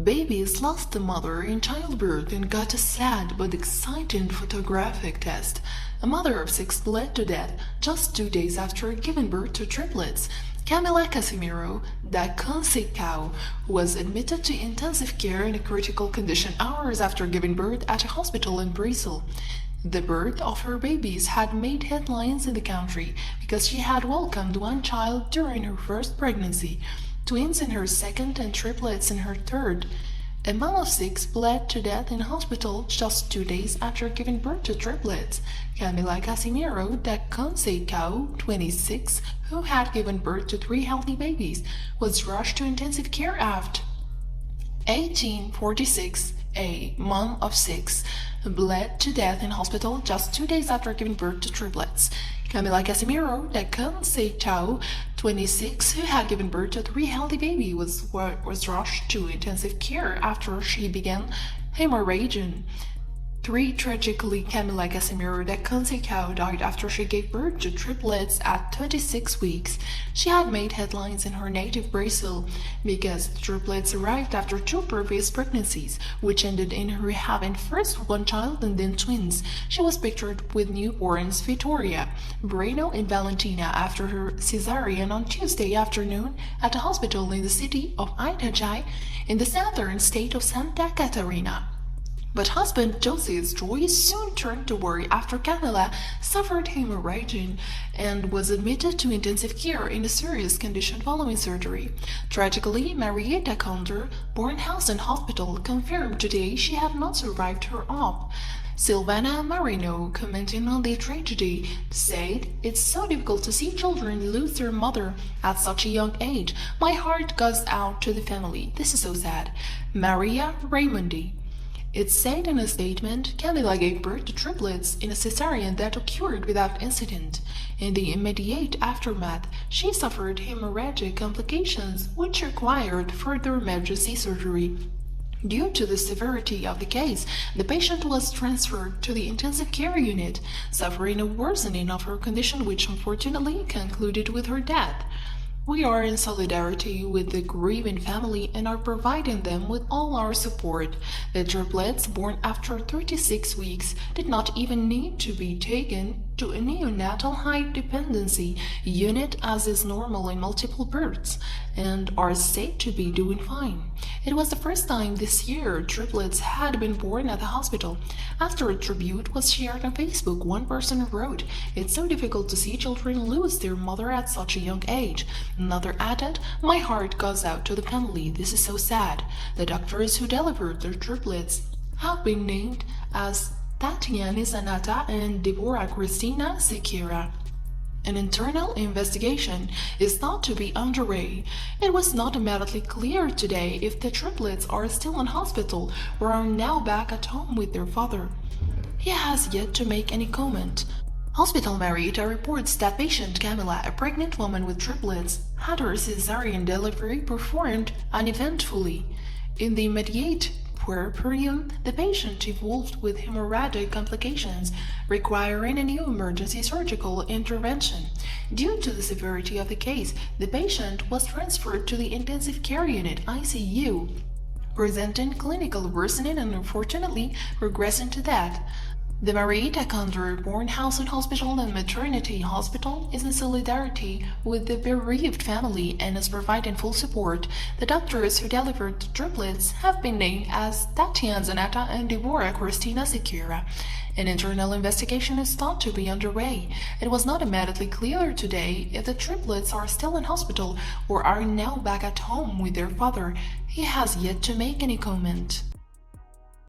Babies lost the mother in childbirth and got a sad but exciting photographic test. A mother of 6 bled to death just 2 days after giving birth to triplets. Camila Casimiro, the Conce cow, was admitted to intensive care in a critical condition hours after giving birth at a hospital in Brazil. The birth of her babies had made headlines in the country because she had welcomed one child during her first pregnancy, twins in her second and triplets in her third. A mom of 6 bled to death in hospital just 2 days after giving birth to triplets. Camila Casimiro, the Conce cow, 26, who had given birth to 3 healthy babies, was rushed to intensive care after 1846. A mom of 6 bled to death in hospital just 2 days after giving birth to triplets. Camila Casimiro, the Conce cow, 26, who had given birth to 3 healthy babies, was rushed to intensive care after she began hemorrhaging. Tragically, Camila Casimiro, the Conce cow, died after she gave birth to triplets at 26 weeks. She had made headlines in her native Brazil because the triplets arrived after 2 previous pregnancies, which ended in her having first one child and then twins. She was pictured with newborns Vitória, Breno, and Valentina after her cesarean on Tuesday afternoon at a hospital in the city of Itajaí in the southern state of Santa Catarina. But husband Josie's joy soon turned to worry after Camila suffered hemorrhaging and was admitted to intensive care in a serious condition following surgery. Tragically, Marieta Condor, born house and hospital, confirmed today she had not survived her op. Silvana Marino, commenting on the tragedy, said, "It's so difficult to see children lose their mother at such a young age. My heart goes out to the family. This is so sad." Maria Raimondi. It said in a statement, Camila gave birth to triplets in a cesarean that occurred without incident. In the immediate aftermath, she suffered hemorrhagic complications which required further emergency surgery. Due to the severity of the case, the patient was transferred to the intensive care unit, suffering a worsening of her condition which unfortunately concluded with her death. We are in solidarity with the grieving family and are providing them with all our support. The triplets, born after 36 weeks, did not even need to be taken to a neonatal high dependency unit as is normal in multiple births, and are said to be doing fine. It was the first time this year triplets had been born at the hospital. After a tribute was shared on Facebook, one person wrote, "It's so difficult to see children lose their mother at such a young age." Another added, "My heart goes out to the family. This is so sad." The doctors who delivered their triplets have been named as Tatiana Zanata and Deborah Cristina Sequeira. An internal investigation is thought to be underway. It was not immediately clear today if the triplets are still in hospital or are now back at home with their father. He has yet to make any comment. Hospital Marieta reports that patient Camila, a pregnant woman with triplets, had her cesarean delivery performed uneventfully. In the immediate puerperium, the patient evolved with hemorrhagic complications, requiring a new emergency surgical intervention. Due to the severity of the case, the patient was transferred to the intensive care unit (ICU), presenting clinical worsening and unfortunately regressing to death. The Marieta Condor Born House and Hospital and Maternity Hospital is in solidarity with the bereaved family and is providing full support. The doctors who delivered the triplets have been named as Tatiana Zanata and Deborah Cristina Sequeira. An internal investigation is thought to be underway. It was not immediately clear today if the triplets are still in hospital or are now back at home with their father. He has yet to make any comment.